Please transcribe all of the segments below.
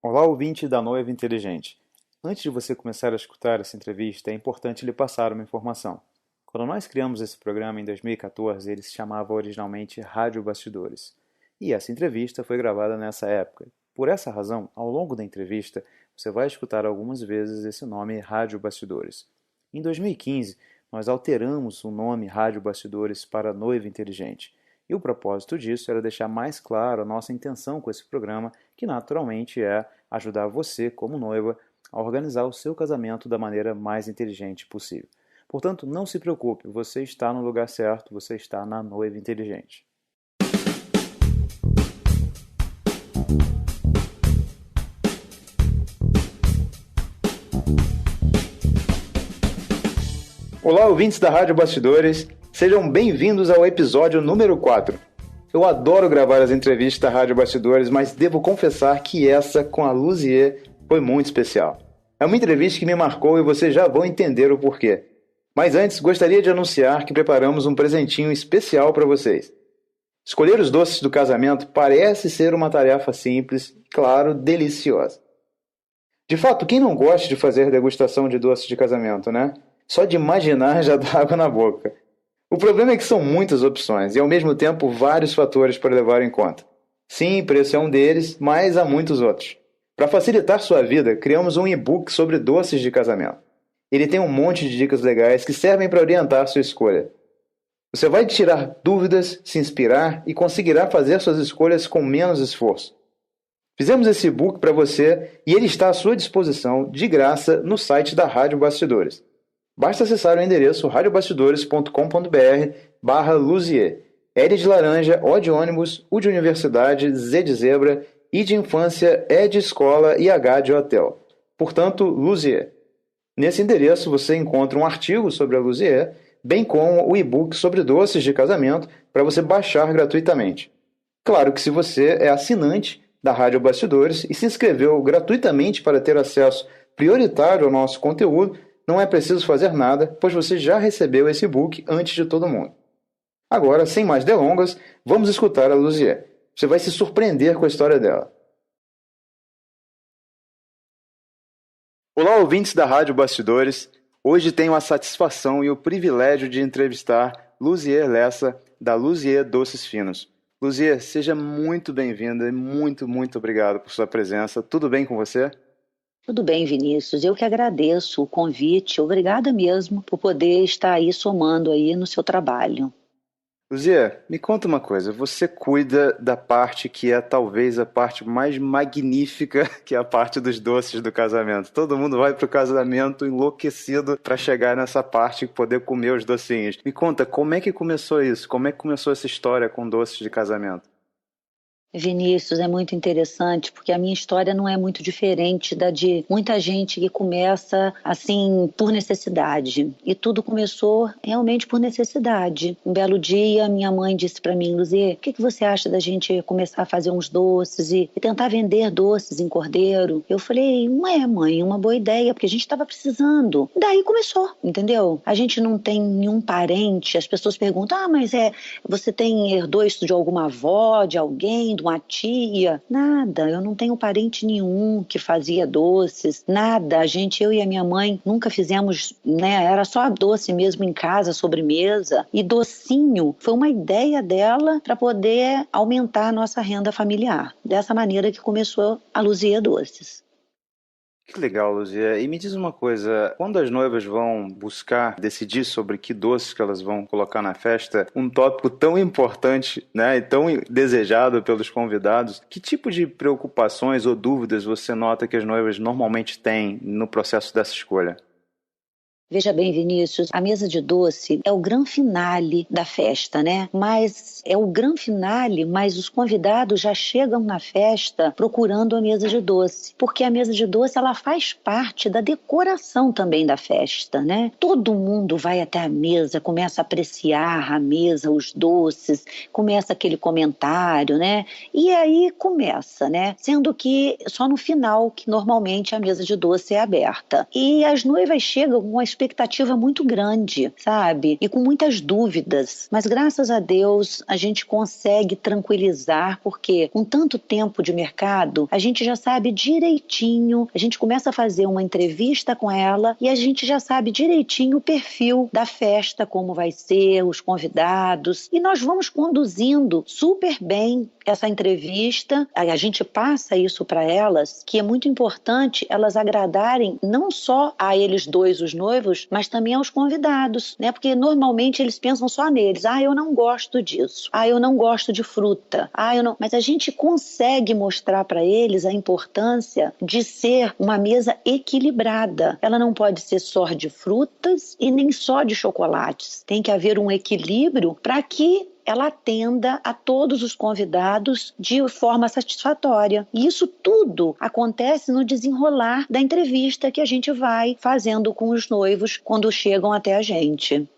Olá, ouvinte da Noiva Inteligente. Antes de você começar a escutar essa entrevista, é importante lhe passar uma informação. Quando nós criamos esse programa em 2014, ele se chamava originalmente Rádio Bastidores. E essa entrevista foi gravada nessa época. Por essa razão, ao longo da entrevista, você vai escutar algumas vezes esse nome Rádio Bastidores. Em 2015, nós alteramos o nome Rádio Bastidores para Noiva Inteligente. E o propósito disso era deixar mais claro a nossa intenção com esse programa, que naturalmente é ajudar você, como noiva, a organizar o seu casamento da maneira mais inteligente possível. Portanto, não se preocupe, você está no lugar certo, você está na Noiva Inteligente. Olá, ouvintes da Rádio Bastidores, sejam bem-vindos ao episódio número 4. Eu adoro gravar as entrevistas da Rádio Bastidores, mas devo confessar que essa com a Luzier foi muito especial. É uma entrevista que me marcou e vocês já vão entender o porquê. Mas antes, gostaria de anunciar que preparamos um presentinho especial para vocês. Escolher os doces do casamento parece ser uma tarefa simples e, claro, deliciosa. De fato, quem não gosta de fazer degustação de doces de casamento, né? Só de imaginar já dá água na boca. O problema é que são muitas opções e, ao mesmo tempo, vários fatores para levar em conta. Sim, preço é um deles, mas há muitos outros. Para facilitar sua vida, criamos um e-book sobre doces de casamento. Ele tem um monte de dicas legais que servem para orientar sua escolha. Você vai tirar dúvidas, se inspirar e conseguirá fazer suas escolhas com menos esforço. Fizemos esse e-book para você e ele está à sua disposição, de graça, no site da Rádio Bastidores. Basta acessar o endereço radiobastidores.com.br/Luzier. L de laranja, O de ônibus, U de universidade, Z de zebra, I de infância, E de escola e H de hotel. Portanto, Luzier. Nesse endereço você encontra um artigo sobre a Luzier, bem como o e-book sobre doces de casamento para você baixar gratuitamente. Claro que se você é assinante da Rádio Bastidores e se inscreveu gratuitamente para ter acesso prioritário ao nosso conteúdo, não é preciso fazer nada, pois você já recebeu esse e-book antes de todo mundo. Agora, sem mais delongas, vamos escutar a Luzier. Você vai se surpreender com a história dela. Olá, ouvintes da Rádio Bastidores. Hoje tenho a satisfação e o privilégio de entrevistar Luzier Lessa, da Luzier Doces Finos. Luzier, seja muito bem-vinda e muito obrigado por sua presença. Tudo bem com você? Tudo bem, Vinícius. Eu que agradeço o convite. Obrigada mesmo por poder estar aí somando aí no seu trabalho. Luzier, me conta uma coisa. Você cuida da parte que é talvez a parte mais magnífica, que é a parte dos doces do casamento. Todo mundo vai para o casamento enlouquecido para chegar nessa parte e poder comer os docinhos. Me conta, como é que começou isso? Como é que começou essa história com doces de casamento? Vinícius, é muito interessante porque a minha história não é muito diferente da de muita gente que começa assim por necessidade. E tudo começou realmente por necessidade. Um belo dia, minha mãe disse para mim: Luzê, o que você acha da gente começar a fazer uns doces e tentar vender doces em Cordeiro? Eu falei: não é, mãe, uma boa ideia, porque a gente estava precisando. Daí começou, entendeu? A gente não tem nenhum parente, as pessoas perguntam: mas você herdou isso de alguma avó, de alguém, uma tia? Nada, eu não tenho parente nenhum que fazia doces, nada. Eu e a minha mãe nunca fizemos, né? Era só doce mesmo em casa, sobremesa. E docinho foi uma ideia dela para poder aumentar a nossa renda familiar. Dessa maneira que começou a Luzier Doces. Que legal, Luzia. E me diz uma coisa, quando as noivas vão decidir sobre que doces que elas vão colocar na festa, um tópico tão importante, né, e tão desejado pelos convidados, que tipo de preocupações ou dúvidas você nota que as noivas normalmente têm no processo dessa escolha? Veja bem, Vinícius, a mesa de doce é o grande finale da festa, né? Mas é o grande finale, mas os convidados já chegam na festa procurando a mesa de doce, porque a mesa de doce ela faz parte da decoração também da festa, né? Todo mundo vai até a mesa, começa a apreciar a mesa, os doces, começa aquele comentário, né? E aí começa, né? Sendo que só no final que normalmente a mesa de doce é aberta. E as noivas chegam com uma expectativa expectativa muito grande, sabe? E com muitas dúvidas. Mas graças a Deus a gente consegue tranquilizar, porque com tanto tempo de mercado, a gente já sabe direitinho, a gente começa a fazer uma entrevista com ela e a gente já sabe direitinho o perfil da festa, como vai ser, os convidados, e nós vamos conduzindo super bem essa entrevista. A gente passa isso para elas, que é muito importante elas agradarem não só a eles dois, os noivos, mas também aos convidados, né? Porque normalmente eles pensam só neles. Eu não gosto disso. Eu não gosto de fruta. Eu não... Mas a gente consegue mostrar para eles a importância de ser uma mesa equilibrada. Ela não pode ser só de frutas e nem só de chocolates. Tem que haver um equilíbrio para que ela atenda a todos os convidados de forma satisfatória. E isso tudo acontece no desenrolar da entrevista que a gente vai fazendo com os noivos quando chegam até a gente.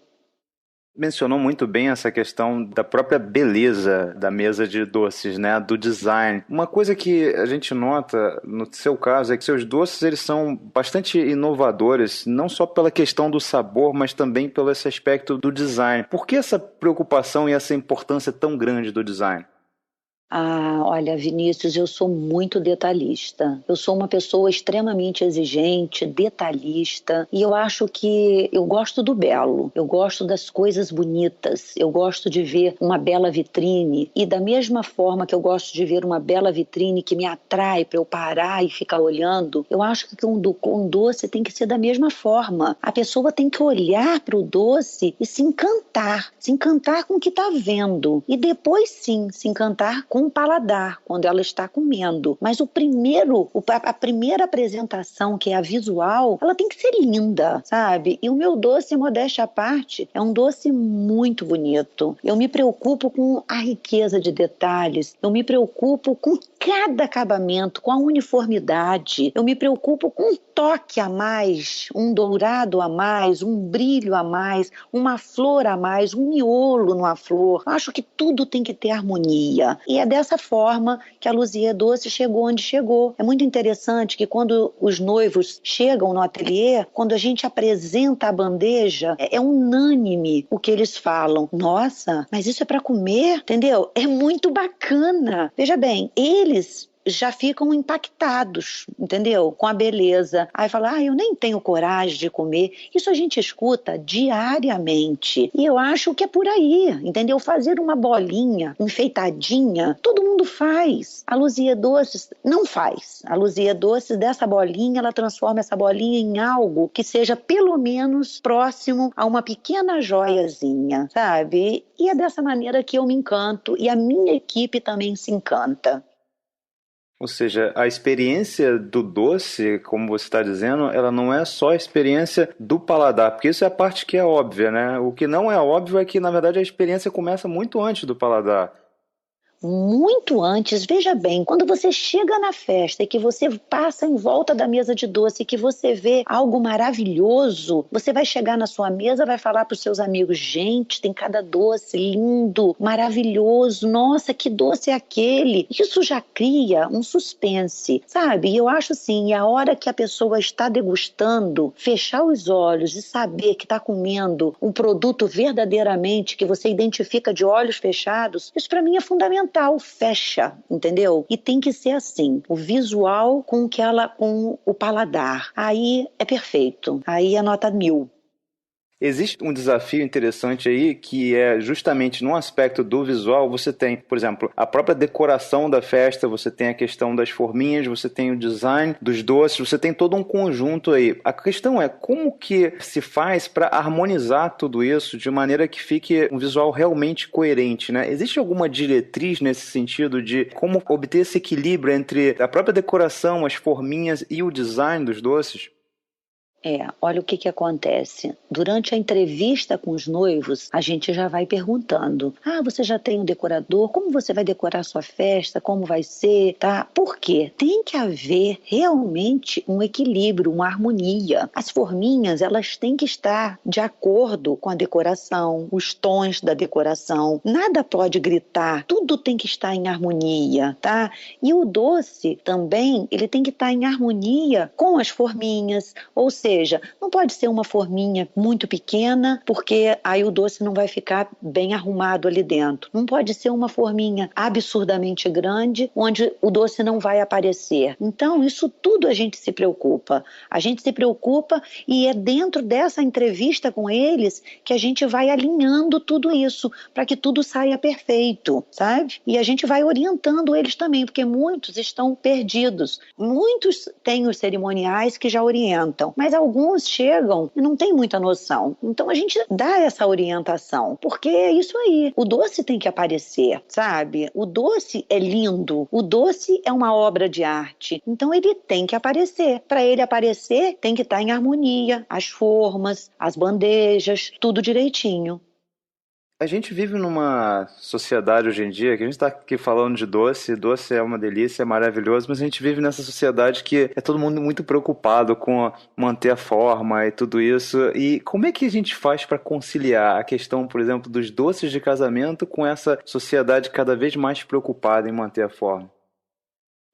Mencionou muito bem essa questão da própria beleza da mesa de doces, né? Do design. Uma coisa que a gente nota no seu caso é que seus doces eles são bastante inovadores, não só pela questão do sabor, mas também pelo esse aspecto do design. Por que essa preocupação e essa importância tão grande do design? Olha, Vinícius, eu sou muito detalhista. Eu sou uma pessoa extremamente exigente, detalhista, e eu acho que eu gosto do belo, eu gosto das coisas bonitas, eu gosto de ver uma bela vitrine, e da mesma forma que eu gosto de ver uma bela vitrine que me atrai para eu parar e ficar olhando, eu acho que um doce tem que ser da mesma forma. A pessoa tem que olhar para o doce e se encantar com o que está vendo, e depois sim, se encantar com o paladar, quando ela está comendo. Mas a primeira apresentação, que é a visual, ela tem que ser linda, sabe? E o meu doce, modéstia à parte, é um doce muito bonito. Eu me preocupo com a riqueza de detalhes, eu me preocupo com cada acabamento, com a uniformidade, eu me preocupo com um toque a mais, um dourado a mais, um brilho a mais, uma flor a mais, um miolo numa flor. Eu acho que tudo tem que ter harmonia. E é dessa forma que a Luzia Doce chegou onde chegou. É muito interessante que quando os noivos chegam no ateliê, quando a gente apresenta a bandeja, é unânime o que eles falam. Nossa, mas isso é para comer? Entendeu? É muito bacana. Veja bem, eles já ficam impactados, entendeu? Com a beleza. Aí fala, eu nem tenho coragem de comer. Isso a gente escuta diariamente. E eu acho que é por aí, entendeu? Fazer uma bolinha enfeitadinha, todo mundo faz. A Luzia Doces não faz. A Luzia Doces, dessa bolinha, ela transforma essa bolinha em algo que seja pelo menos próximo a uma pequena joiazinha, sabe? E é dessa maneira que eu me encanto e a minha equipe também se encanta. Ou seja, a experiência do doce, como você está dizendo, ela não é só a experiência do paladar, porque isso é a parte que é óbvia, né? O que não é óbvio é que, na verdade, a experiência começa muito antes do paladar. Muito antes, veja bem, quando você chega na festa e que você passa em volta da mesa de doce e que você vê algo maravilhoso, você vai chegar na sua mesa, vai falar para os seus amigos, gente, tem cada doce lindo, maravilhoso, nossa, que doce é aquele? Isso já cria um suspense, sabe? E eu acho assim, a hora que a pessoa está degustando, fechar os olhos e saber que está comendo um produto verdadeiramente que você identifica de olhos fechados, isso para mim é fundamental. Fecha, entendeu? E tem que ser assim, o visual com o paladar. Aí é perfeito, aí é nota 1000. Existe um desafio interessante aí que é justamente no aspecto do visual. Você tem, por exemplo, a própria decoração da festa, você tem a questão das forminhas, você tem o design dos doces, você tem todo um conjunto aí. A questão é como que se faz para harmonizar tudo isso de maneira que fique um visual realmente coerente, né? Existe alguma diretriz nesse sentido de como obter esse equilíbrio entre a própria decoração, as forminhas e o design dos doces? Olha o que acontece. Durante a entrevista com os noivos, a gente já vai perguntando, você já tem um decorador? Como você vai decorar a sua festa? Como vai ser? Tá? Por quê? Tem que haver realmente um equilíbrio, uma harmonia. As forminhas, elas têm que estar de acordo com a decoração, os tons da decoração. Nada pode gritar, tudo tem que estar em harmonia, tá? E o doce também, ele tem que estar em harmonia com as forminhas, ou seja, seja, não pode ser uma forminha muito pequena, porque aí o doce não vai ficar bem arrumado ali dentro. Não pode ser uma forminha absurdamente grande, onde o doce não vai aparecer. Então, isso tudo a gente se preocupa. A gente se preocupa e é dentro dessa entrevista com eles que a gente vai alinhando tudo isso, para que tudo saia perfeito, sabe? E a gente vai orientando eles também, porque muitos estão perdidos. Muitos têm os cerimoniais que já orientam, mas alguns chegam e não têm muita noção. Então a gente dá essa orientação, porque é isso aí. O doce tem que aparecer, sabe? O doce é lindo, o doce é uma obra de arte. Então ele tem que aparecer. Para ele aparecer, tem que estar em harmonia, as formas, as bandejas, tudo direitinho. A gente vive numa sociedade hoje em dia que a gente está aqui falando de doce, doce é uma delícia, é maravilhoso, mas a gente vive nessa sociedade que é todo mundo muito preocupado com manter a forma e tudo isso. E como é que a gente faz para conciliar a questão, por exemplo, dos doces de casamento com essa sociedade cada vez mais preocupada em manter a forma?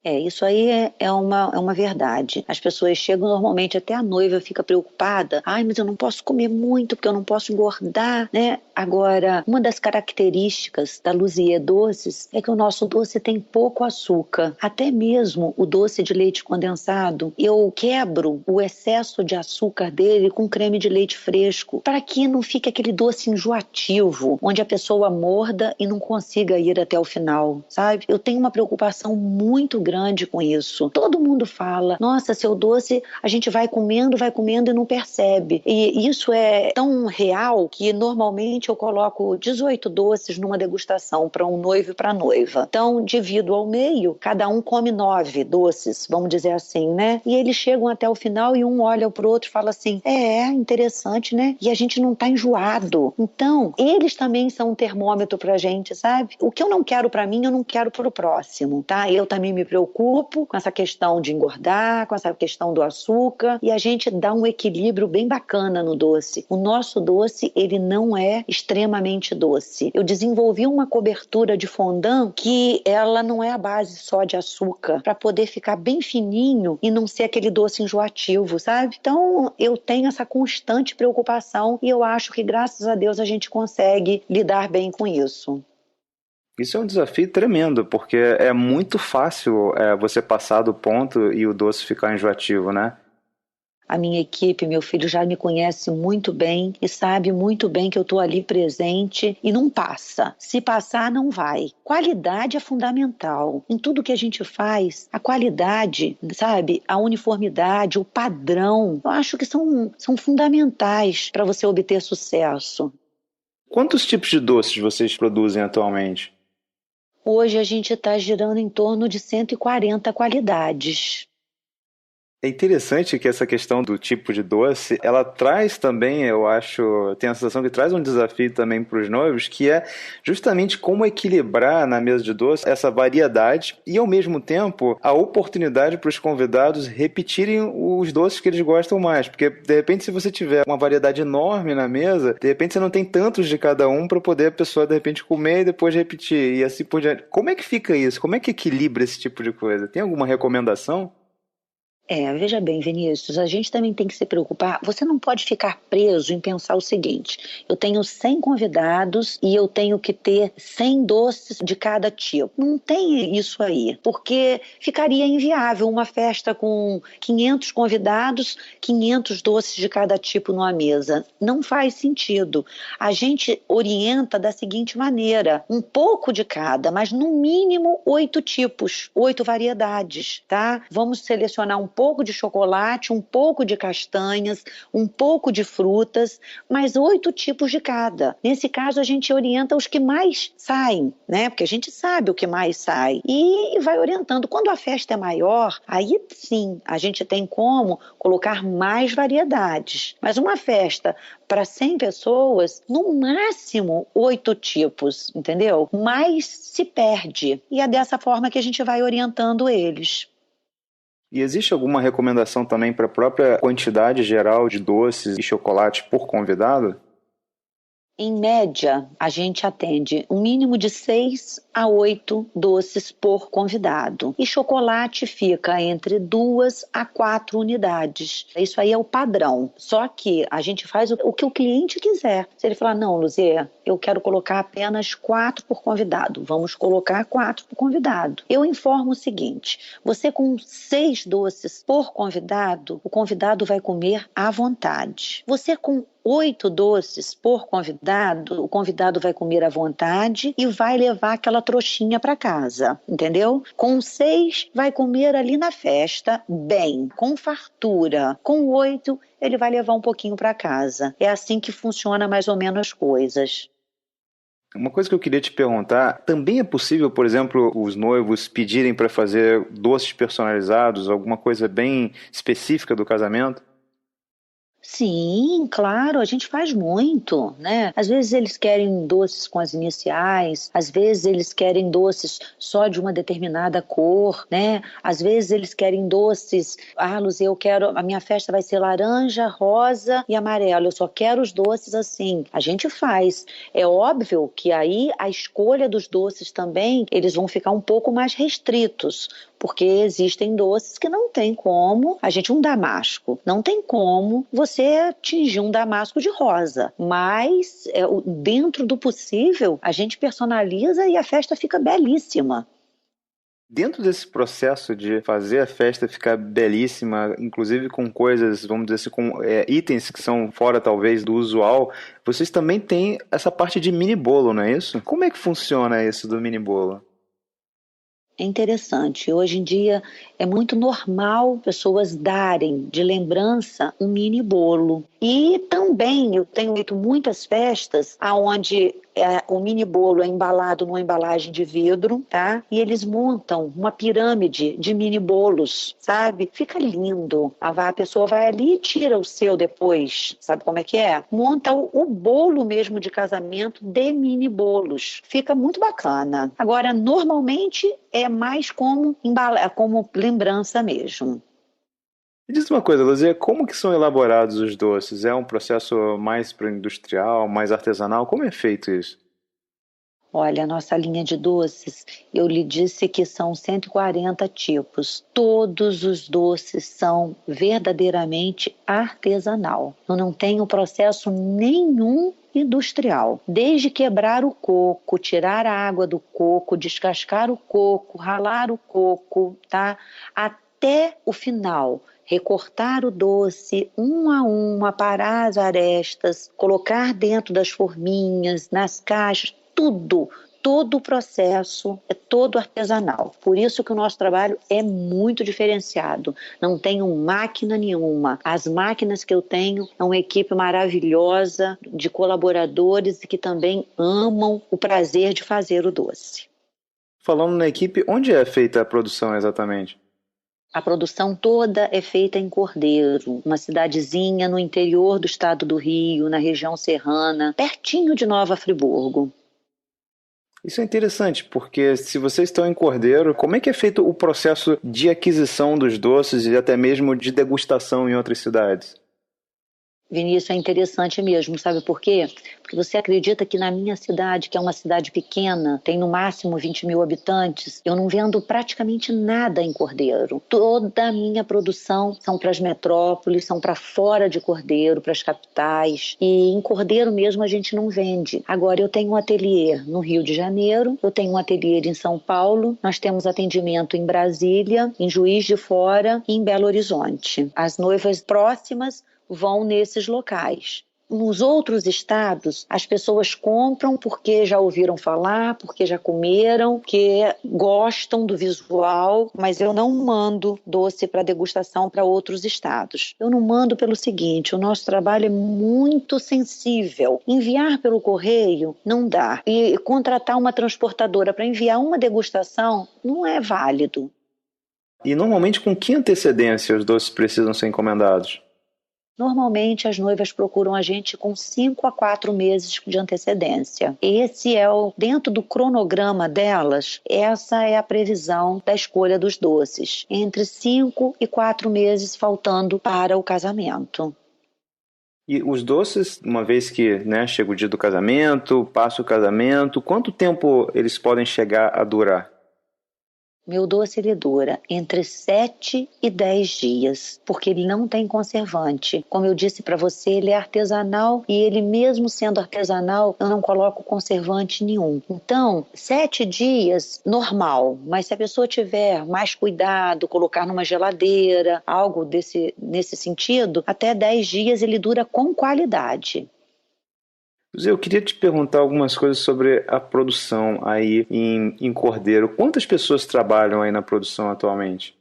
Isso aí é uma verdade. As pessoas chegam normalmente, até a noiva fica preocupada. Ai, mas eu não posso comer muito, porque eu não posso engordar, né? Agora, uma das características da Luzier Doces é que o nosso doce tem pouco açúcar. Até mesmo o doce de leite condensado, eu quebro o excesso de açúcar dele com creme de leite fresco, para que não fique aquele doce enjoativo, onde a pessoa morda e não consiga ir até o final, sabe? Eu tenho uma preocupação muito grande com isso. Todo mundo fala, nossa, seu doce, a gente vai comendo e não percebe. E isso é tão real que normalmente eu coloco 18 doces numa degustação para um noivo e para a noiva. Então, divido ao meio, cada um come 9 doces, vamos dizer assim, né? E eles chegam até o final e um olha pro outro e fala assim, interessante, né? E a gente não tá enjoado. Então, eles também são um termômetro pra gente, sabe? O que eu não quero para mim, eu não quero pro próximo, tá? Eu também me preocupo com essa questão de engordar, com essa questão do açúcar, e a gente dá um equilíbrio bem bacana no doce. O nosso doce, ele não é extremamente doce. Eu desenvolvi uma cobertura de fondant que ela não é a base só de açúcar, para poder ficar bem fininho e não ser aquele doce enjoativo, sabe? Então, eu tenho essa constante preocupação e eu acho que, graças a Deus, a gente consegue lidar bem com isso. Isso é um desafio tremendo, porque é muito fácil você passar do ponto e o doce ficar enjoativo, né? A minha equipe, meu filho já me conhece muito bem e sabe muito bem que eu estou ali presente e não passa. Se passar, não vai. Qualidade é fundamental. Em tudo que a gente faz, a qualidade, sabe? A uniformidade, o padrão, eu acho que são fundamentais para você obter sucesso. Quantos tipos de doces vocês produzem atualmente? Hoje a gente está girando em torno de 140 qualidades. É interessante que essa questão do tipo de doce, ela traz também, eu acho, tenho a sensação que traz um desafio também para os noivos, que é justamente como equilibrar na mesa de doce essa variedade e, ao mesmo tempo, a oportunidade para os convidados repetirem os doces que eles gostam mais. Porque, de repente, se você tiver uma variedade enorme na mesa, de repente você não tem tantos de cada um para poder a pessoa, de repente, comer e depois repetir, e assim por diante. Como é que fica isso? Como é que equilibra esse tipo de coisa? Tem alguma recomendação? Veja bem, Vinícius, a gente também tem que se preocupar. Você não pode ficar preso em pensar o seguinte: eu tenho 100 convidados e eu tenho que ter 100 doces de cada tipo. Não tem isso aí, porque ficaria inviável uma festa com 500 convidados, 500 doces de cada tipo numa mesa. Não faz sentido. A gente orienta da seguinte maneira: um pouco de cada, mas no mínimo 8 tipos, 8 variedades, tá? Vamos selecionar um pouco de chocolate, um pouco de castanhas, um pouco de frutas, mas 8 tipos de cada. Nesse caso, a gente orienta os que mais saem, né? Porque a gente sabe o que mais sai e vai orientando. Quando a festa é maior, aí sim, a gente tem como colocar mais variedades. Mas uma festa para 100 pessoas, no máximo 8 tipos, entendeu? Mas se perde. E é dessa forma que a gente vai orientando eles. E existe alguma recomendação também para a própria quantidade geral de doces e chocolate por convidado? Em média, a gente atende um mínimo de 6 a 8 doces por convidado. E chocolate fica entre 2 a 4 unidades. Isso aí é o padrão. Só que a gente faz o que o cliente quiser. Se ele falar, não, Luzia, eu quero colocar apenas 4 por convidado. Vamos colocar 4 por convidado. Eu informo o seguinte, você com 6 doces por convidado, o convidado vai comer à vontade. Você com 8 doces por convidado, o convidado vai comer à vontade e vai levar aquela trouxinha para casa, entendeu? Com 6, vai comer ali na festa, bem, com fartura. Com 8, ele vai levar um pouquinho para casa. É assim que funciona mais ou menos as coisas. Uma coisa que eu queria te perguntar, também é possível, por exemplo, os noivos pedirem para fazer doces personalizados, alguma coisa bem específica do casamento? Sim, claro, a gente faz muito, né? Às vezes eles querem doces com as iniciais, às vezes eles querem doces só de uma determinada cor, né? Às vezes eles querem doces, Luzia, eu quero, a minha festa vai ser laranja, rosa e amarelo, eu só quero os doces assim. A gente faz. É óbvio que aí a escolha dos doces também, eles vão ficar um pouco mais restritos, porque existem doces que não tem como, um damasco, não tem como você atingir um damasco de rosa, mas dentro do possível a gente personaliza e a festa fica belíssima. Dentro desse processo de fazer a festa ficar belíssima, inclusive com coisas, vamos dizer assim, com itens que são fora talvez do usual, vocês também têm essa parte de mini bolo, não é isso? Como é que funciona isso do mini bolo? É interessante. Hoje em dia é muito normal pessoas darem de lembrança um mini bolo. E também eu tenho feito muitas festas onde o mini bolo é embalado numa embalagem de vidro, tá? E eles montam uma pirâmide de mini bolos, sabe? Fica lindo. A pessoa vai ali e tira o seu depois, sabe como é que é? Monta o bolo mesmo de casamento de mini bolos. Fica muito bacana. Agora, normalmente é mais como lembrança mesmo. Me diz uma coisa, Luzia, como que são elaborados os doces? É um processo mais para industrial, mais artesanal? Como é feito isso? Olha, a nossa linha de doces, eu lhe disse que são 140 tipos. Todos os doces são verdadeiramente artesanal. Eu não tenho processo nenhum industrial. Desde quebrar o coco, tirar a água do coco, descascar o coco, ralar o coco, tá? Até o final. Recortar o doce a uma, parar as arestas, colocar dentro das forminhas, nas caixas, tudo, todo o processo é todo artesanal. Por isso que o nosso trabalho é muito diferenciado. Não tenho máquina nenhuma. As máquinas que eu tenho é uma equipe maravilhosa de colaboradores que também amam o prazer de fazer o doce. Falando na equipe, onde é feita a produção exatamente? A produção toda é feita em Cordeiro, uma cidadezinha no interior do estado do Rio, na região serrana, pertinho de Nova Friburgo. Isso é interessante, porque se vocês estão em Cordeiro, como é que é feito o processo de aquisição dos doces e até mesmo de degustação em outras cidades? Vinícius, é interessante mesmo, sabe por quê? Porque você acredita que na minha cidade, que é uma cidade pequena, tem no máximo 20 mil habitantes, eu não vendo praticamente nada em Cordeiro. Toda a minha produção são para as metrópoles, são para fora de Cordeiro, para as capitais. E em Cordeiro mesmo a gente não vende. Agora eu tenho um ateliê no Rio de Janeiro, eu tenho um ateliê em São Paulo, nós temos atendimento em Brasília, em Juiz de Fora e em Belo Horizonte. As noivas próximas vão nesses locais. Nos outros estados, as pessoas compram porque já ouviram falar, porque já comeram, porque gostam do visual, mas eu não mando doce para degustação para outros estados. Eu não mando pelo seguinte, o nosso trabalho é muito sensível. Enviar pelo correio não dá. E contratar uma transportadora para enviar uma degustação não é válido. E normalmente com que antecedência os doces precisam ser encomendados? Normalmente as noivas procuram a gente com 5 a 4 meses de antecedência. Esse é dentro do cronograma delas, essa é a previsão da escolha dos doces. Entre 5 e 4 meses faltando para o casamento. E os doces, uma vez que, né, chega o dia do casamento, passa o casamento, quanto tempo eles podem chegar a durar? Meu doce ele dura entre 7 e 10 dias, porque ele não tem conservante. Como eu disse para você, ele é artesanal e ele mesmo sendo artesanal, eu não coloco conservante nenhum. Então, 7 dias, normal. Mas se a pessoa tiver mais cuidado, colocar numa geladeira, algo nesse sentido, até 10 dias ele dura com qualidade. Zé, eu queria te perguntar algumas coisas sobre a produção aí em Cordeiro. Quantas pessoas trabalham aí na produção atualmente?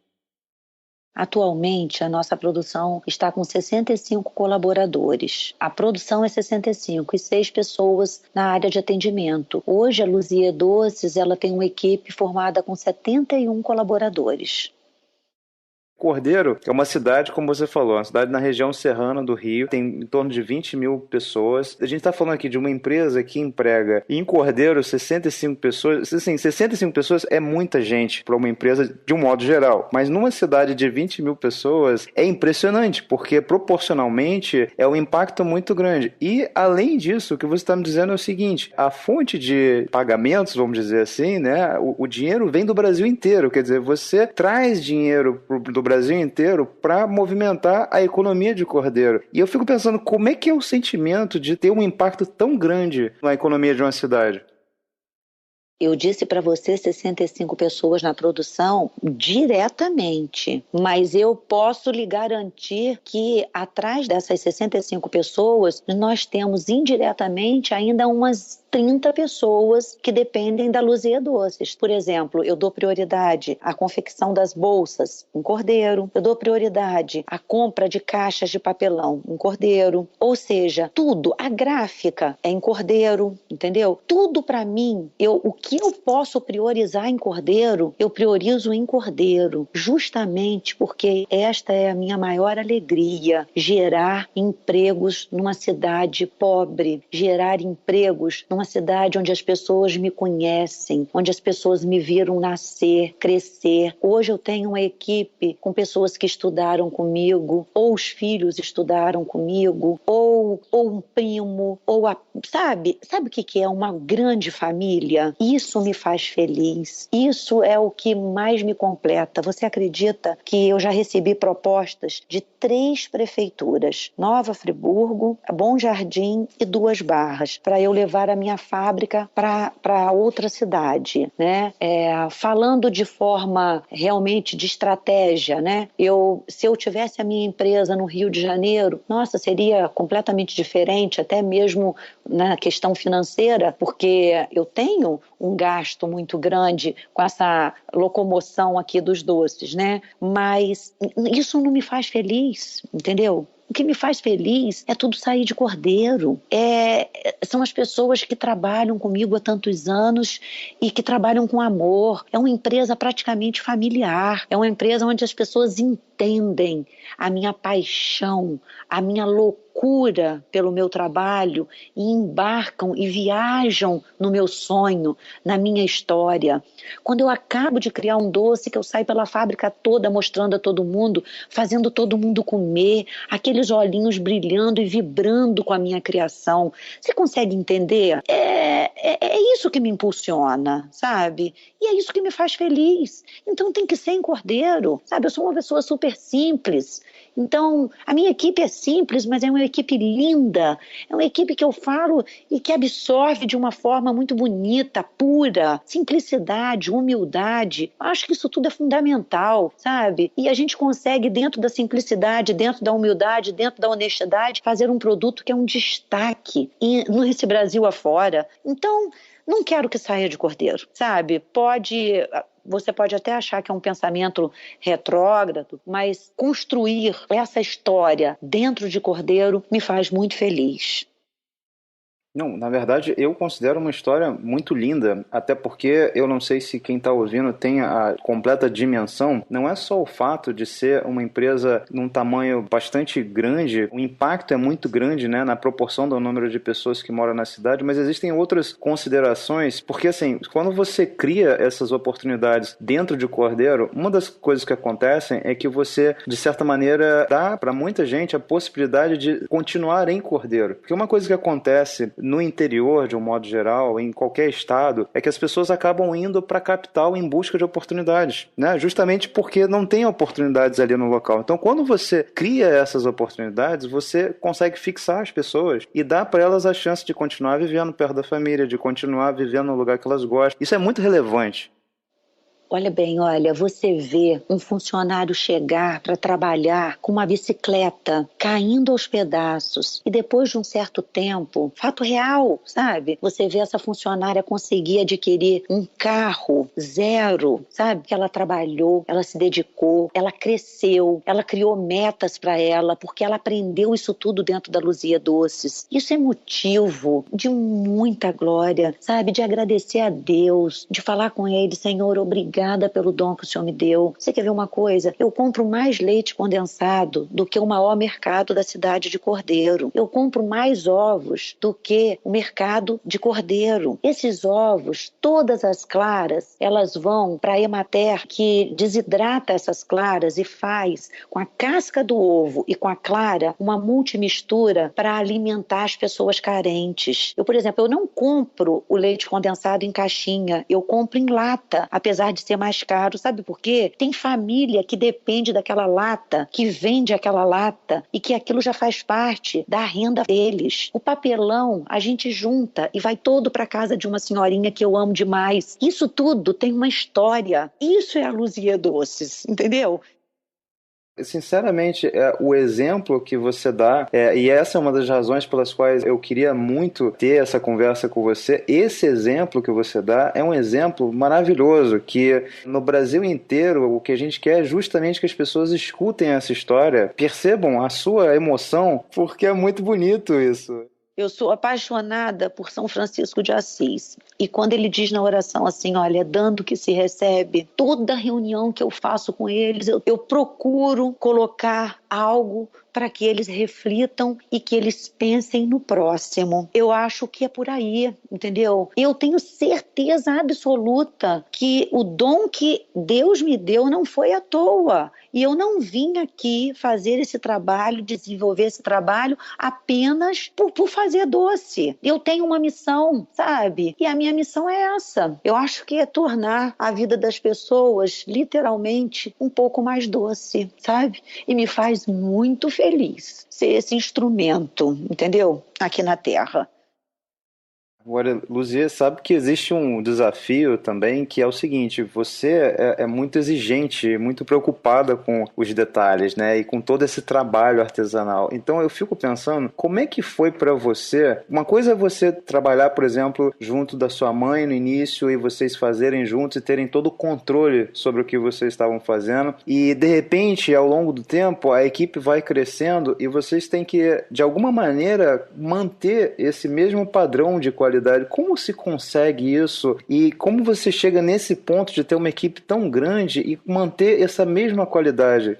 Atualmente, a nossa produção está com 65 colaboradores. A produção é 65 e 6 pessoas na área de atendimento. Hoje, a Luzia Doces ela tem uma equipe formada com 71 colaboradores. Cordeiro é uma cidade, como você falou, uma cidade na região serrana do Rio, tem em torno de 20 mil pessoas. A gente está falando aqui de uma empresa que emprega em Cordeiro 65 pessoas. Assim, 65 pessoas é muita gente para uma empresa de um modo geral, mas numa cidade de 20 mil pessoas é impressionante, porque proporcionalmente é um impacto muito grande. E além disso, o que você está me dizendo é o seguinte: a fonte de pagamentos, vamos dizer assim, né, o dinheiro vem do Brasil inteiro, quer dizer, você traz dinheiro do Brasil inteiro para movimentar a economia de Cordeiro. E eu fico pensando como é que é o sentimento de ter um impacto tão grande na economia de uma cidade. Eu disse para você 65 pessoas na produção diretamente, mas eu posso lhe garantir que atrás dessas 65 pessoas, nós temos indiretamente ainda umas 30 pessoas que dependem da Luzia Doces. Por exemplo, eu dou prioridade à confecção das bolsas em Cordeiro, eu dou prioridade à compra de caixas de papelão em Cordeiro, ou seja, tudo, a gráfica é em Cordeiro, entendeu? Tudo para mim, o que eu posso priorizar em Cordeiro, eu priorizo em Cordeiro, justamente porque esta é a minha maior alegria, gerar empregos numa cidade pobre, gerar empregos numa cidade onde as pessoas me conhecem, onde as pessoas me viram nascer, crescer. Hoje eu tenho uma equipe com pessoas que estudaram comigo, ou os filhos estudaram comigo, ou um primo, sabe o que é uma grande família? Isso me faz feliz. Isso é o que mais me completa. Você acredita que eu já recebi propostas de 3 prefeituras, Nova Friburgo, Bom Jardim e Duas Barras, para eu levar a minha fábrica para outra cidade, né? Falando de forma realmente de estratégia, né? Se eu tivesse a minha empresa no Rio de Janeiro, nossa, seria completamente diferente, até mesmo na questão financeira, porque eu tenho um gasto muito grande com essa locomoção aqui dos doces, né? Mas isso não me faz feliz, entendeu? O que me faz feliz é tudo sair de Cordeiro. São as pessoas que trabalham comigo há tantos anos e que trabalham com amor. É uma empresa praticamente familiar. É uma empresa onde as pessoas entendem a minha paixão, a minha loucura pelo meu trabalho e embarcam e viajam no meu sonho, na minha história. Quando eu acabo de criar um doce que eu saio pela fábrica toda mostrando a todo mundo, fazendo todo mundo comer, aqueles olhinhos brilhando e vibrando com a minha criação. Você consegue entender? É isso que me impulsiona, sabe? E é isso que me faz feliz. Então tem que ser em Cordeiro, sabe? Eu sou uma pessoa super simples. Então, a minha equipe é simples, mas é uma equipe linda. É uma equipe que eu falo e que absorve de uma forma muito bonita, pura, simplicidade, humildade. Eu acho que isso tudo é fundamental, sabe? E a gente consegue, dentro da simplicidade, dentro da humildade, dentro da honestidade, fazer um produto que é um destaque nesse Brasil afora. Então, não quero que saia de Cordeiro, sabe? Você pode até achar que é um pensamento retrógrado, mas construir essa história dentro de Cordeiro me faz muito feliz. Não, na verdade, eu considero uma história muito linda, até porque eu não sei se quem está ouvindo tem a completa dimensão. Não é só o fato de ser uma empresa num tamanho bastante grande, o impacto é muito grande, né, na proporção do número de pessoas que moram na cidade, mas existem outras considerações, porque assim, quando você cria essas oportunidades dentro de Cordeiro, uma das coisas que acontecem é que você, de certa maneira, dá para muita gente a possibilidade de continuar em Cordeiro. Porque uma coisa que acontece no interior, de um modo geral, em qualquer estado, é que as pessoas acabam indo para a capital em busca de oportunidades, né? Justamente porque não tem oportunidades ali no local. Então, quando você cria essas oportunidades, você consegue fixar as pessoas e dar para elas a chance de continuar vivendo perto da família, de continuar vivendo no lugar que elas gostam. Isso é muito relevante. Olha bem, olha, você vê um funcionário chegar para trabalhar com uma bicicleta caindo aos pedaços e depois de um certo tempo, fato real, sabe? Você vê essa funcionária conseguir adquirir um carro zero, sabe? Que ela trabalhou, ela se dedicou, ela cresceu, ela criou metas para ela, porque ela aprendeu isso tudo dentro da Luzia Doces. Isso é motivo de muita glória, sabe? De agradecer a Deus, de falar com Ele, Senhor, obrigada pelo dom que o Senhor me deu. Você quer ver uma coisa? Eu compro mais leite condensado do que o maior mercado da cidade de Cordeiro. Eu compro mais ovos do que o mercado de Cordeiro. Esses ovos, todas as claras, elas vão para a Emater, que desidrata essas claras e faz com a casca do ovo e com a clara uma multimistura para alimentar as pessoas carentes. Eu, por exemplo, eu não compro o leite condensado em caixinha, eu compro em lata, apesar de ser mais caro. Sabe por quê? Tem família que depende daquela lata, que vende aquela lata e que aquilo já faz parte da renda deles. O papelão a gente junta e vai todo para casa de uma senhorinha que eu amo demais. Isso tudo tem uma história. Isso é a Luzia Doces, entendeu? Sinceramente, o exemplo que você dá, e essa é uma das razões pelas quais eu queria muito ter essa conversa com você, esse exemplo que você dá é um exemplo maravilhoso, que no Brasil inteiro o que a gente quer é justamente que as pessoas escutem essa história, percebam a sua emoção, porque é muito bonito isso. Eu sou apaixonada por São Francisco de Assis. E quando ele diz na oração assim, olha, dando que se recebe, toda reunião que eu faço com eles, eu procuro colocar algo para que eles reflitam e que eles pensem no próximo. Eu acho que é por aí, entendeu? Eu tenho certeza absoluta que o dom que Deus me deu não foi à toa. E eu não vim aqui fazer esse trabalho, desenvolver esse trabalho apenas por fazer doce. Eu tenho uma missão, sabe? E a minha missão é essa. Eu acho que é tornar a vida das pessoas, literalmente, um pouco mais doce, sabe? E me faz muito feliz ser esse instrumento, entendeu? Aqui na Terra. Agora, Luzia, sabe que existe um desafio também, que é o seguinte: você é muito exigente, muito preocupada com os detalhes, né? E com todo esse trabalho artesanal. Então eu fico pensando, como é que foi para você? Uma coisa é você trabalhar, por exemplo, junto da sua mãe no início e vocês fazerem juntos e terem todo o controle sobre o que vocês estavam fazendo. E de repente, ao longo do tempo, a equipe vai crescendo e vocês têm que, de alguma maneira, manter esse mesmo padrão de qualidade. Como se consegue isso e como você chega nesse ponto de ter uma equipe tão grande e manter essa mesma qualidade?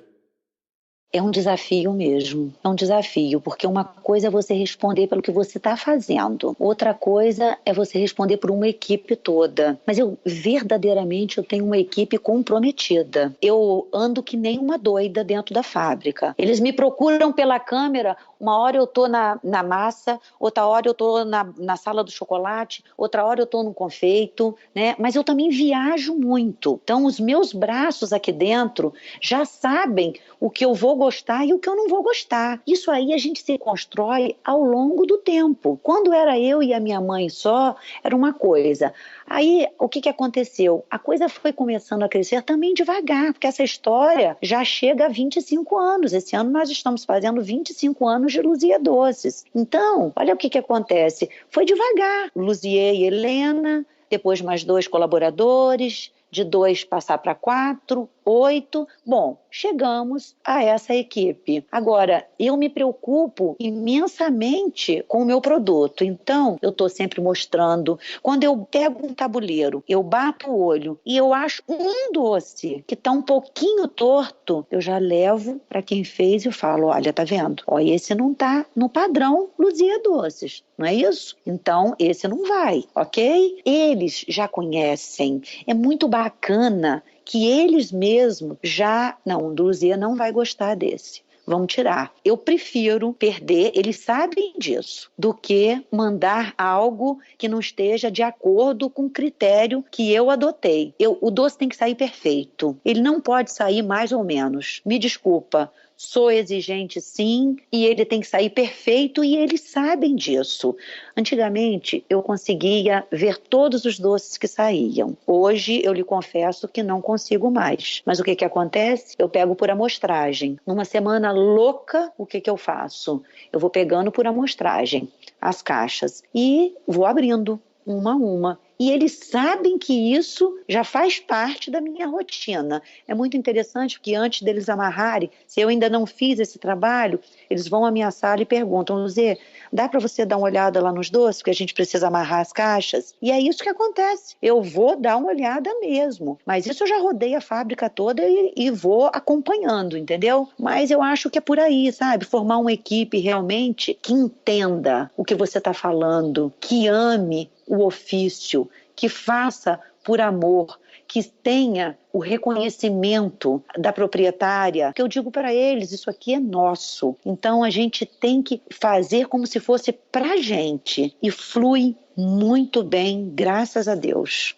É um desafio mesmo, é um desafio, porque uma coisa é você responder pelo que você está fazendo, outra coisa é você responder por uma equipe toda. Mas verdadeiramente eu tenho uma equipe comprometida. Eu ando que nem uma doida dentro da fábrica. Eles me procuram pela câmera, uma hora eu estou na massa, outra hora eu estou na sala do chocolate, outra hora eu estou no confeito, né? Mas eu também viajo muito. Então os meus braços aqui dentro já sabem o que eu vou gostar e o que eu não vou gostar. Isso aí a gente se constrói ao longo do tempo. Quando era eu e a minha mãe só, era uma coisa. Aí, o que aconteceu? A coisa foi começando a crescer também devagar, porque essa história já chega a 25 anos. Esse ano nós estamos fazendo 25 anos de Luzia Doces. Então, olha o que acontece. Foi devagar. Luzia e Helena, depois mais 2 colaboradores, de 2 passar para 4, 8. Bom, chegamos a essa equipe. Agora, eu me preocupo imensamente com o meu produto. Então, eu estou sempre mostrando. Quando eu pego um tabuleiro, eu bato o olho e eu acho um doce que está um pouquinho torto, eu já levo para quem fez e falo, olha, tá vendo? Ó, esse não tá no padrão Luzia Doces, não é isso? Então, esse não vai, ok? Eles já conhecem. É muito bacana que eles mesmos já... Não, Luzia não vai gostar desse. Vamos tirar. Eu prefiro perder, eles sabem disso, do que mandar algo que não esteja de acordo com o critério que eu adotei. O doce tem que sair perfeito. Ele não pode sair mais ou menos. Me desculpa. Sou exigente, sim, e ele tem que sair perfeito e eles sabem disso. Antigamente, eu conseguia ver todos os doces que saíam. Hoje, eu lhe confesso que não consigo mais. Mas o que acontece? Eu pego por amostragem. Numa semana louca, o que eu faço? Eu vou pegando por amostragem as caixas e vou abrindo uma a uma. E eles sabem que isso já faz parte da minha rotina. É muito interessante porque antes deles amarrarem, se eu ainda não fiz esse trabalho, eles vão à minha sala e perguntam, Luzê, dá para você dar uma olhada lá nos doces, porque a gente precisa amarrar as caixas? E é isso que acontece. Eu vou dar uma olhada mesmo. Mas isso eu já rodei a fábrica toda e vou acompanhando, entendeu? Mas eu acho que é por aí, sabe? Formar uma equipe realmente que entenda o que você está falando, que ame o ofício, que faça por amor, que tenha o reconhecimento da proprietária, que eu digo para eles, isso aqui é nosso. Então a gente tem que fazer como se fosse pra gente e flui muito bem, graças a Deus.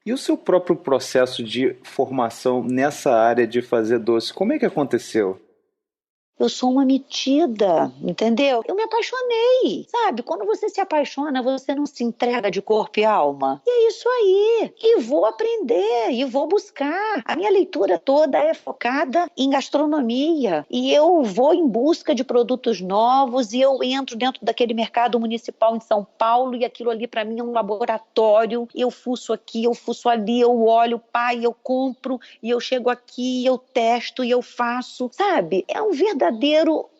E o seu próprio processo de formação nessa área de fazer doce, como é que aconteceu? Eu sou uma metida, entendeu? Eu me apaixonei, sabe? Quando você se apaixona, você não se entrega de corpo e alma. E é isso aí. E vou aprender, e vou buscar. A minha leitura toda é focada em gastronomia. E eu vou em busca de produtos novos e eu entro dentro daquele mercado municipal em São Paulo e aquilo ali para mim é um laboratório. Eu fuço aqui, eu fuço ali, eu olho, pai, eu compro e eu chego aqui, eu testo e eu faço. Sabe? É um verdadeiro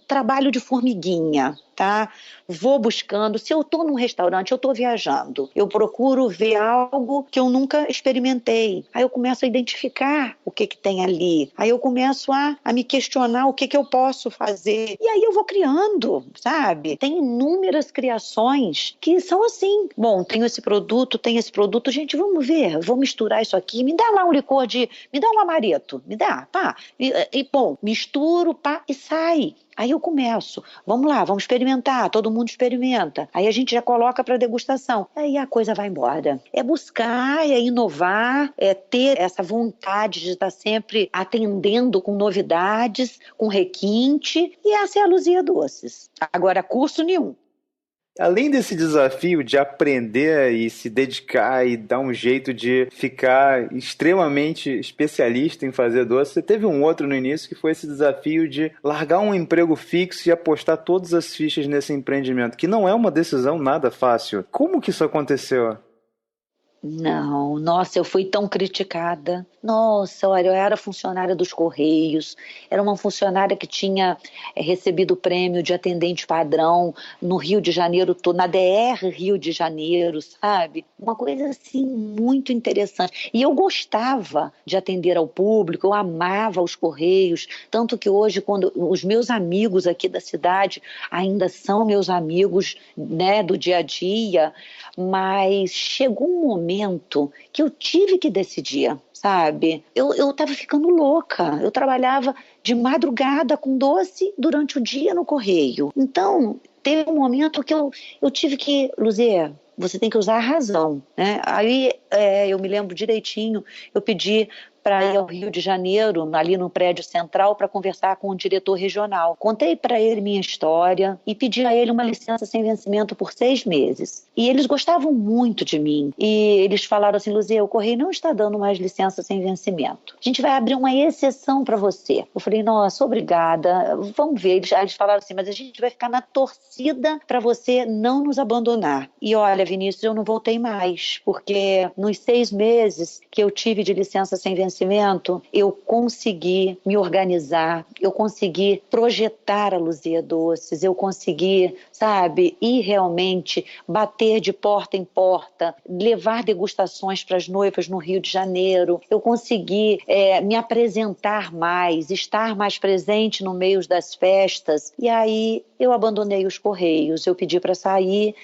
trabalho de formiguinha, tá? Vou buscando, se eu estou num restaurante, eu estou viajando, eu procuro ver algo que eu nunca experimentei, aí eu começo a identificar o que tem ali, aí eu começo a me questionar o que eu posso fazer, e aí eu vou criando, sabe? Tem inúmeras criações que são assim, bom, tenho esse produto, gente, vamos ver, vou misturar isso aqui, me dá lá um licor me dá um amaretto, me dá, pá, bom, misturo, pá, e sai. Aí eu começo, vamos lá, vamos experimentar, todo mundo experimenta. Aí a gente já coloca para degustação. Aí a coisa vai embora. É buscar, é inovar, é ter essa vontade de estar sempre atendendo com novidades, com requinte. E essa é a Luzia Doces. Agora, curso nenhum. Além desse desafio de aprender e se dedicar e dar um jeito de ficar extremamente especialista em fazer doce, você teve um outro no início que foi esse desafio de largar um emprego fixo e apostar todas as fichas nesse empreendimento, que não é uma decisão nada fácil. Como que isso aconteceu? Não, nossa, eu fui tão criticada. Nossa, olha, eu era funcionária dos Correios, era uma funcionária que tinha recebido o prêmio de atendente padrão no Rio de Janeiro, na DR Rio de Janeiro, sabe? Uma coisa assim muito interessante. E eu gostava de atender ao público, eu amava os Correios, tanto que hoje, quando os meus amigos aqui da cidade ainda são meus amigos, né, do dia a dia, mas chegou um momento que eu tive que decidir, sabe? Eu estava ficando louca, eu trabalhava de madrugada com doce durante o dia no correio. Então, teve um momento que eu tive que, Luzia, você tem que usar a razão, né? Aí eu me lembro direitinho, eu pedi para ir ao Rio de Janeiro, ali no prédio central, para conversar com o diretor regional. Contei para ele minha história e pedi a ele uma licença sem vencimento por 6 meses. E eles gostavam muito de mim. E eles falaram assim, Luzia, o Correio não está dando mais licença sem vencimento. A gente vai abrir uma exceção para você. Eu falei, nossa, obrigada, vamos ver. Eles falaram assim, mas a gente vai ficar na torcida para você não nos abandonar. E olha, Vinícius, eu não voltei mais, porque nos 6 meses que eu tive de licença sem vencimento, conhecimento, eu consegui me organizar, eu consegui projetar a Luzia Doces, eu consegui, sabe, ir realmente bater de porta em porta, levar degustações para as noivas no Rio de Janeiro, eu consegui me apresentar mais, estar mais presente no meio das festas. E aí eu abandonei os Correios, eu pedi para sair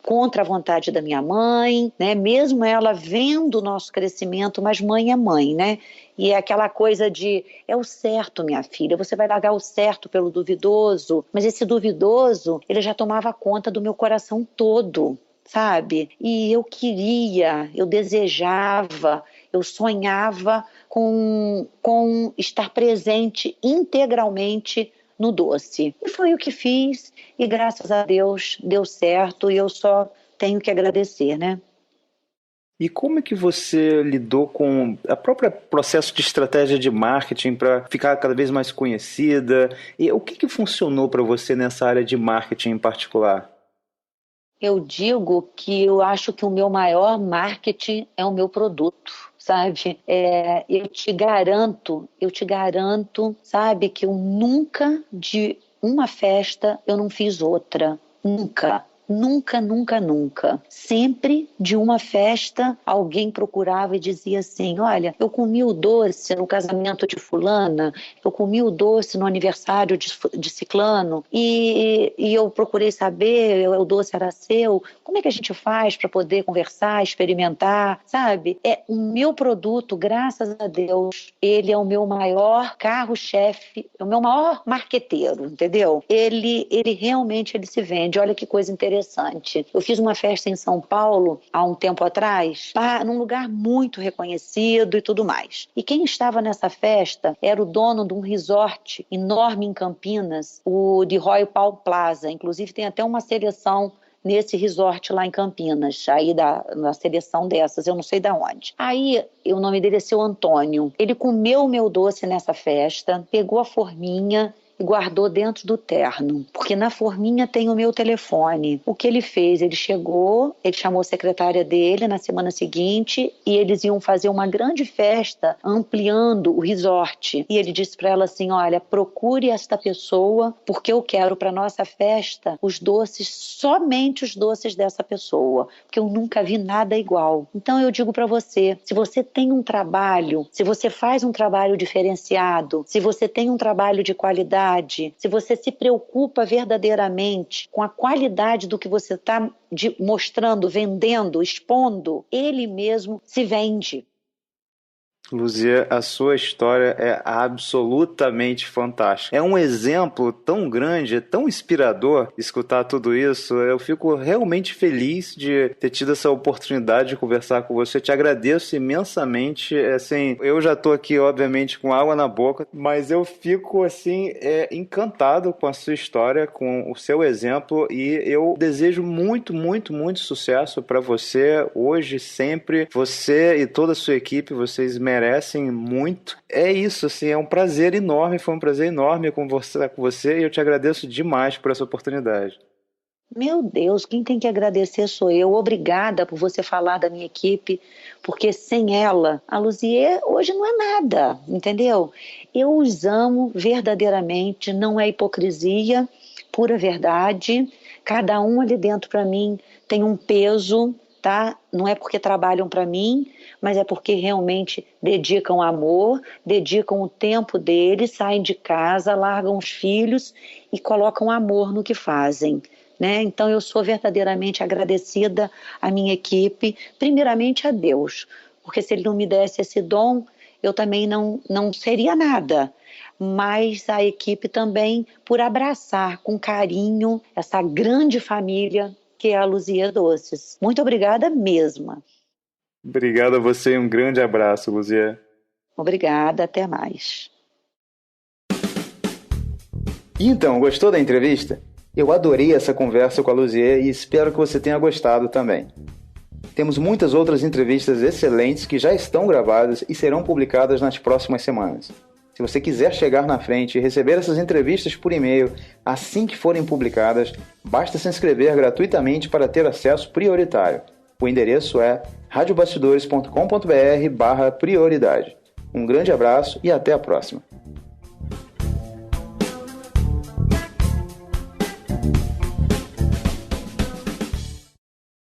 contra a vontade da minha mãe, né? Mesmo ela vendo o nosso crescimento, mas mãe é mãe, né? E é aquela coisa de, é o certo, minha filha, você vai largar o certo pelo duvidoso, mas esse duvidoso, ele já tomava conta do meu coração todo, sabe? E eu queria, eu desejava, eu sonhava com estar presente integralmente no doce. E foi o que fiz, e graças a Deus deu certo, e eu só tenho que agradecer, né? E como é que você lidou com o próprio processo de estratégia de marketing para ficar cada vez mais conhecida? E o que funcionou para você nessa área de marketing em particular? Eu digo que eu acho que o meu maior marketing é o meu produto, sabe? Eu te garanto, sabe, que eu nunca, de uma festa, eu não fiz outra. Nunca. Nunca, nunca, nunca. Sempre de uma festa, alguém procurava e dizia assim, olha, eu comi o doce no casamento de fulana, eu comi o doce no aniversário de ciclano, e eu procurei saber, o doce era seu, como é que a gente faz para poder conversar, experimentar, sabe? O meu produto, graças a Deus, ele é o meu maior carro-chefe, é o meu maior marqueteiro, entendeu? Ele realmente se vende, olha que coisa interessante. Eu fiz uma festa em São Paulo há um tempo atrás, num lugar muito reconhecido e tudo mais. E quem estava nessa festa era o dono de um resort enorme em Campinas, o de Royal Palm Plaza. Inclusive tem até uma seleção nesse resort lá em Campinas, aí da seleção dessas, eu não sei de onde. Aí o nome dele é seu Antônio. Ele comeu o meu doce nessa festa, pegou a forminha e guardou dentro do terno, porque na forminha tem o meu telefone. O que ele fez? Ele chegou, ele chamou a secretária dele na semana seguinte e eles iam fazer uma grande festa ampliando o resort. E ele disse para ela assim, olha, procure esta pessoa porque eu quero para nossa festa os doces, somente os doces dessa pessoa, porque eu nunca vi nada igual. Então eu digo para você, se você tem um trabalho, se você faz um trabalho diferenciado, se você tem um trabalho de qualidade, se você se preocupa verdadeiramente com a qualidade do que você está mostrando, vendendo, expondo, ele mesmo se vende. Luzia, a sua história é absolutamente fantástica. É um exemplo tão grande, tão inspirador escutar tudo isso. Eu fico realmente feliz de ter tido essa oportunidade de conversar com você. Te agradeço imensamente. Assim, eu já estou aqui, obviamente, com água na boca, mas eu fico assim encantado com a sua história, com o seu exemplo, e eu desejo muito, muito, muito sucesso para você hoje, sempre. Você e toda a sua equipe, vocês merecem muito. É isso, assim, é um prazer enorme, foi um prazer enorme conversar com você e eu te agradeço demais por essa oportunidade. Meu Deus, quem tem que agradecer sou eu. Obrigada por você falar da minha equipe, porque sem ela, a Luzier hoje não é nada, entendeu? Eu os amo verdadeiramente, não é hipocrisia, pura verdade. Cada um ali dentro para mim tem um peso, tá? Não é porque trabalham para mim, mas é porque realmente dedicam amor, dedicam o tempo deles, saem de casa, largam os filhos e colocam amor no que fazem, né? Então eu sou verdadeiramente agradecida à minha equipe, primeiramente a Deus, porque se Ele não me desse esse dom, eu também não seria nada. Mas a equipe também por abraçar com carinho essa grande família que é a Luzia Doces. Muito obrigada mesmo. Obrigado a você e um grande abraço, Luzia. Obrigada, até mais. Então, gostou da entrevista? Eu adorei essa conversa com a Luzia e espero que você tenha gostado também. Temos muitas outras entrevistas excelentes que já estão gravadas e serão publicadas nas próximas semanas. Se você quiser chegar na frente e receber essas entrevistas por e-mail assim que forem publicadas, basta se inscrever gratuitamente para ter acesso prioritário. O endereço é radiobastidores.com.br/prioridade. Um grande abraço e até a próxima.